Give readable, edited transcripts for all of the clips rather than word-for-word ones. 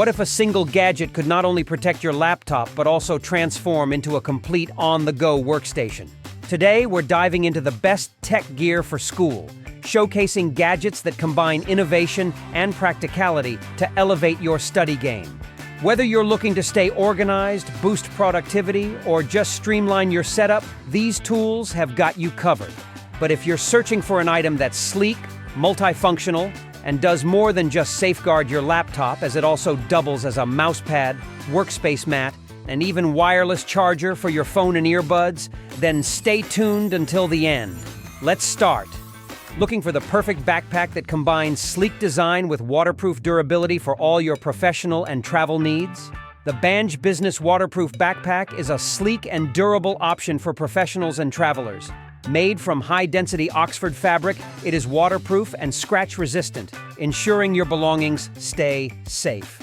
What if a single gadget could not only protect your laptop, but also transform into a complete on-the-go workstation? Today, we're diving into the best tech gear for school, showcasing gadgets that combine innovation and practicality to elevate your study game. Whether you're looking to stay organized, boost productivity, or just streamline your setup, these tools have got you covered. But if you're searching for an item that's sleek, multifunctional, and does more than just safeguard your laptop, as it also doubles as a mousepad, workspace mat, and even wireless charger for your phone and earbuds, then stay tuned until the end. Let's start. Looking for the perfect backpack that combines sleek design with waterproof durability for all your professional and travel needs? The BANGE Business Waterproof Backpack is a sleek and durable option for professionals and travelers. Made from high-density Oxford fabric, it is waterproof and scratch-resistant, ensuring your belongings stay safe.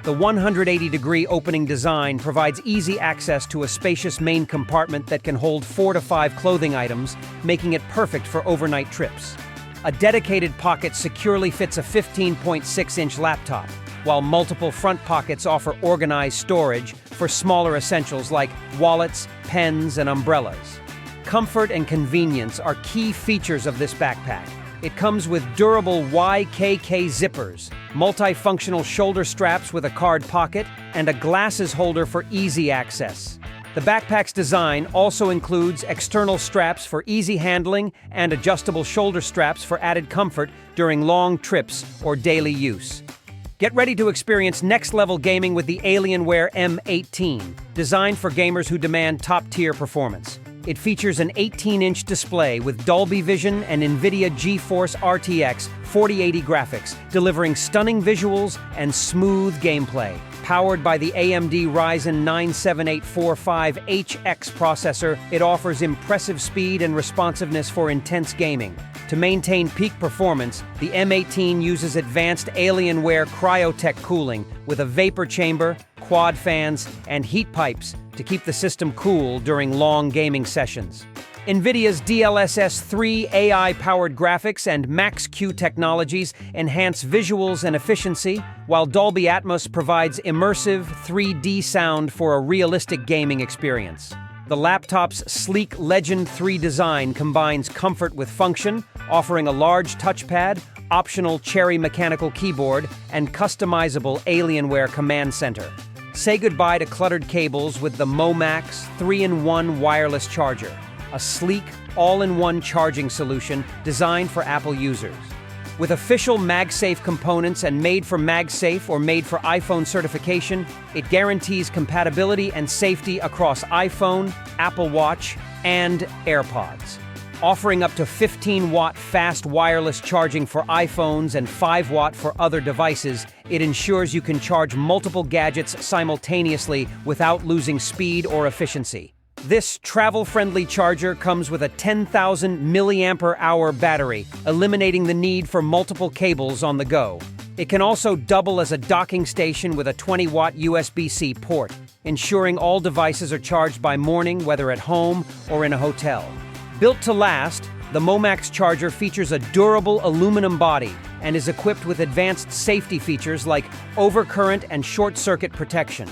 The 180-degree opening design provides easy access to a spacious main compartment that can hold 4 to 5 clothing items, making it perfect for overnight trips. A dedicated pocket securely fits a 15.6-inch laptop, while multiple front pockets offer organized storage for smaller essentials like wallets, pens, and umbrellas. Comfort and convenience are key features of this backpack. It comes with durable YKK zippers, multifunctional shoulder straps with a card pocket, and a glasses holder for easy access. The backpack's design also includes external straps for easy handling and adjustable shoulder straps for added comfort during long trips or daily use. Get ready to experience next-level gaming with the Alienware M18, designed for gamers who demand top-tier performance. It features an 18-inch display with Dolby Vision and NVIDIA GeForce RTX 4080 graphics, delivering stunning visuals and smooth gameplay. Powered by the AMD Ryzen 9 7845HX processor, it offers impressive speed and responsiveness for intense gaming. To maintain peak performance, the M18 uses advanced Alienware cryotech cooling with a vapor chamber, quad fans, and heat pipes to keep the system cool during long gaming sessions. NVIDIA's DLSS 3 AI-powered graphics and Max-Q technologies enhance visuals and efficiency, while Dolby Atmos provides immersive 3D sound for a realistic gaming experience. The laptop's sleek Legend 3 design combines comfort with function, offering a large touchpad, optional Cherry mechanical keyboard, and customizable Alienware command center. Say goodbye to cluttered cables with the MOMAX 3-in-1 wireless charger, a sleek, all-in-one charging solution designed for Apple users. With official MagSafe components and made for MagSafe or made for iPhone certification, it guarantees compatibility and safety across iPhone, Apple Watch, and AirPods. Offering up to 15-watt fast wireless charging for iPhones and 5-watt for other devices, it ensures you can charge multiple gadgets simultaneously without losing speed or efficiency. This travel-friendly charger comes with a 10,000 milliampere-hour battery, eliminating the need for multiple cables on the go. It can also double as a docking station with a 20-watt USB-C port, ensuring all devices are charged by morning, whether at home or in a hotel. Built to last, the MOMAX charger features a durable aluminum body and is equipped with advanced safety features like overcurrent and short-circuit protection.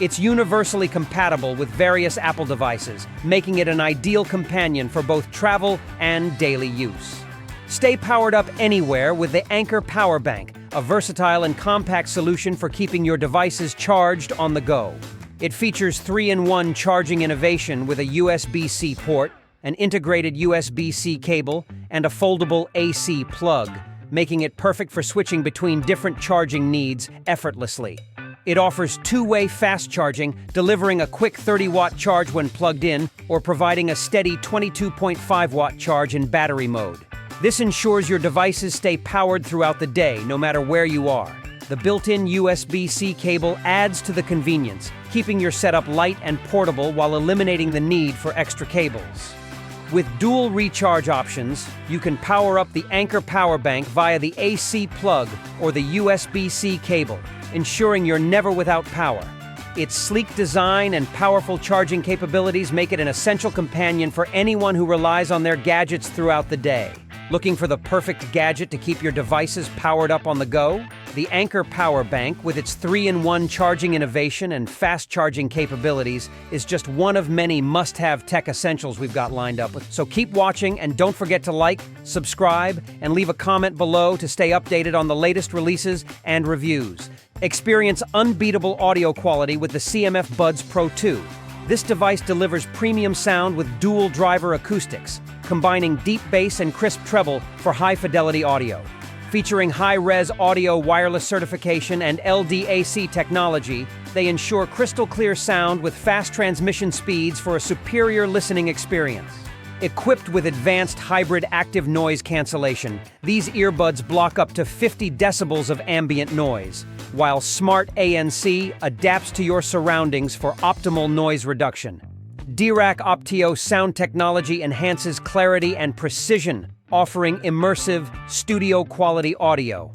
It's universally compatible with various Apple devices, making it an ideal companion for both travel and daily use. Stay powered up anywhere with the Anker Power Bank, a versatile and compact solution for keeping your devices charged on the go. It features 3-in-1 charging innovation with a USB-C port, an integrated USB-C cable, and a foldable AC plug, making it perfect for switching between different charging needs effortlessly. It offers two-way fast charging, delivering a quick 30-watt charge when plugged in, or providing a steady 22.5-watt charge in battery mode. This ensures your devices stay powered throughout the day, no matter where you are. The built-in USB-C cable adds to the convenience, keeping your setup light and portable while eliminating the need for extra cables. With dual recharge options, you can power up the Anker Power Bank via the AC plug or the USB-C cable, ensuring you're never without power. Its sleek design and powerful charging capabilities make it an essential companion for anyone who relies on their gadgets throughout the day. Looking for the perfect gadget to keep your devices powered up on the go? The Anker power bank, with its 3-in-1 charging innovation and fast charging capabilities, is just one of many must-have tech essentials we've got lined up. So keep watching and don't forget to like, subscribe, and leave a comment below to stay updated on the latest releases and reviews. Experience unbeatable audio quality with the CMF Buds Pro 2. This device delivers premium sound with dual driver acoustics, combining deep bass and crisp treble for high-fidelity audio. Featuring high-res audio wireless certification and LDAC technology, they ensure crystal-clear sound with fast transmission speeds for a superior listening experience. Equipped with advanced hybrid active noise cancellation, these earbuds block up to 50 decibels of ambient noise, while Smart ANC adapts to your surroundings for optimal noise reduction. Dirac Optio sound technology enhances clarity and precision, offering immersive, studio-quality audio.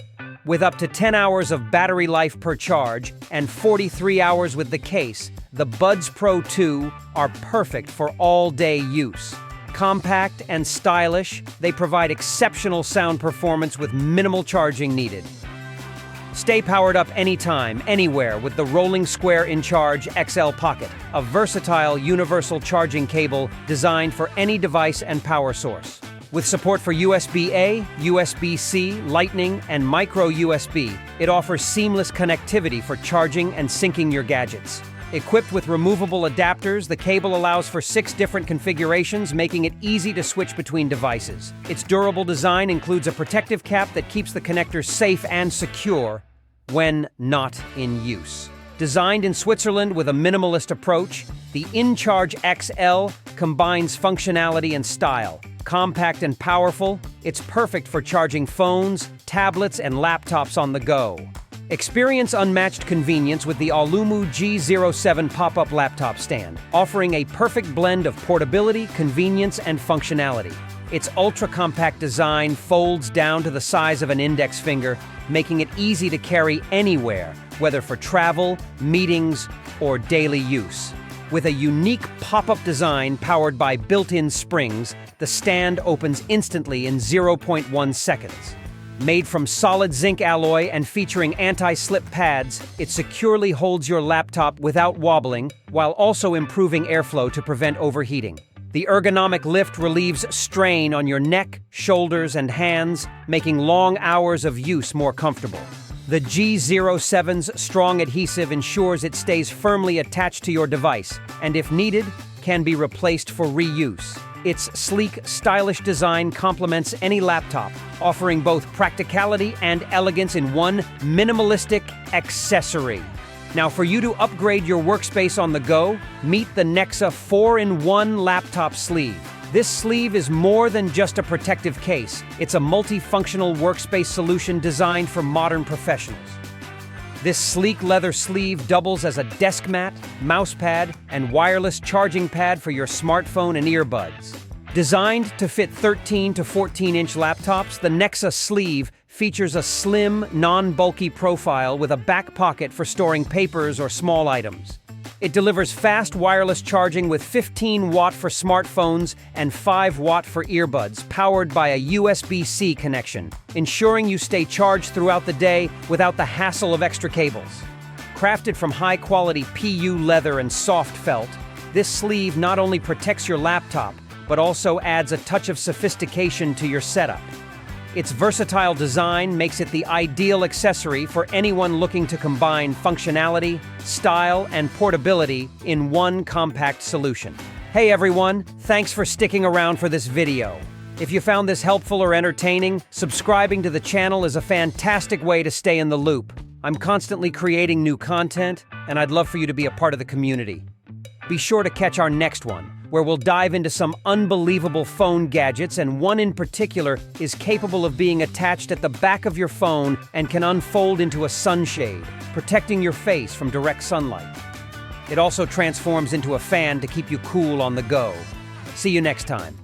With up to 10 hours of battery life per charge and 43 hours with the case, the Buds Pro 2 are perfect for all-day use. Compact and stylish, they provide exceptional sound performance with minimal charging needed. Stay powered up anytime, anywhere with the rolling square inCharge XL Pocket, a versatile universal charging cable designed for any device and power source. With support for USB-A, USB-C, Lightning, and micro USB, it offers seamless connectivity for charging and syncing your gadgets. Equipped with removable adapters, the cable allows for 6 different configurations, making it easy to switch between devices. Its durable design includes a protective cap that keeps the connector safe and secure when not in use. Designed in Switzerland with a minimalist approach, the inCharge XL combines functionality and style. Compact and powerful, it's perfect for charging phones, tablets, and laptops on the go. Experience unmatched convenience with the Aulumu G07 pop-up laptop stand, offering a perfect blend of portability, convenience, and functionality. Its ultra-compact design folds down to the size of an index finger, making it easy to carry anywhere, whether for travel, meetings, or daily use. With a unique pop-up design powered by built-in springs, the stand opens instantly in 0.1 seconds. Made from solid zinc alloy and featuring anti-slip pads, it securely holds your laptop without wobbling, while also improving airflow to prevent overheating. The ergonomic lift relieves strain on your neck, shoulders, and hands, making long hours of use more comfortable. The G07's strong adhesive ensures it stays firmly attached to your device, and if needed, can be replaced for reuse. Its sleek, stylish design complements any laptop, offering both practicality and elegance in one minimalistic accessory. Now, for you to upgrade your workspace on the go, meet the NEXA 4-in-1 laptop sleeve. This sleeve is more than just a protective case. It's a multifunctional workspace solution designed for modern professionals. This sleek leather sleeve doubles as a desk mat, mousepad, and wireless charging pad for your smartphone and earbuds. Designed to fit 13 to 14-inch laptops, the NEXA sleeve features a slim, non-bulky profile with a back pocket for storing papers or small items. It delivers fast wireless charging with 15 watt for smartphones and 5 watt for earbuds, powered by a USB-C connection, ensuring you stay charged throughout the day without the hassle of extra cables. Crafted from high-quality PU leather and soft felt, this sleeve not only protects your laptop, but also adds a touch of sophistication to your setup. Its versatile design makes it the ideal accessory for anyone looking to combine functionality, style, and portability in one compact solution. Hey everyone, thanks for sticking around for this video. If you found this helpful or entertaining, subscribing to the channel is a fantastic way to stay in the loop. I'm constantly creating new content, and I'd love for you to be a part of the community. Be sure to catch our next one, where we'll dive into some unbelievable phone gadgets, and one in particular is capable of being attached at the back of your phone and can unfold into a sunshade, protecting your face from direct sunlight. It also transforms into a fan to keep you cool on the go. See you next time.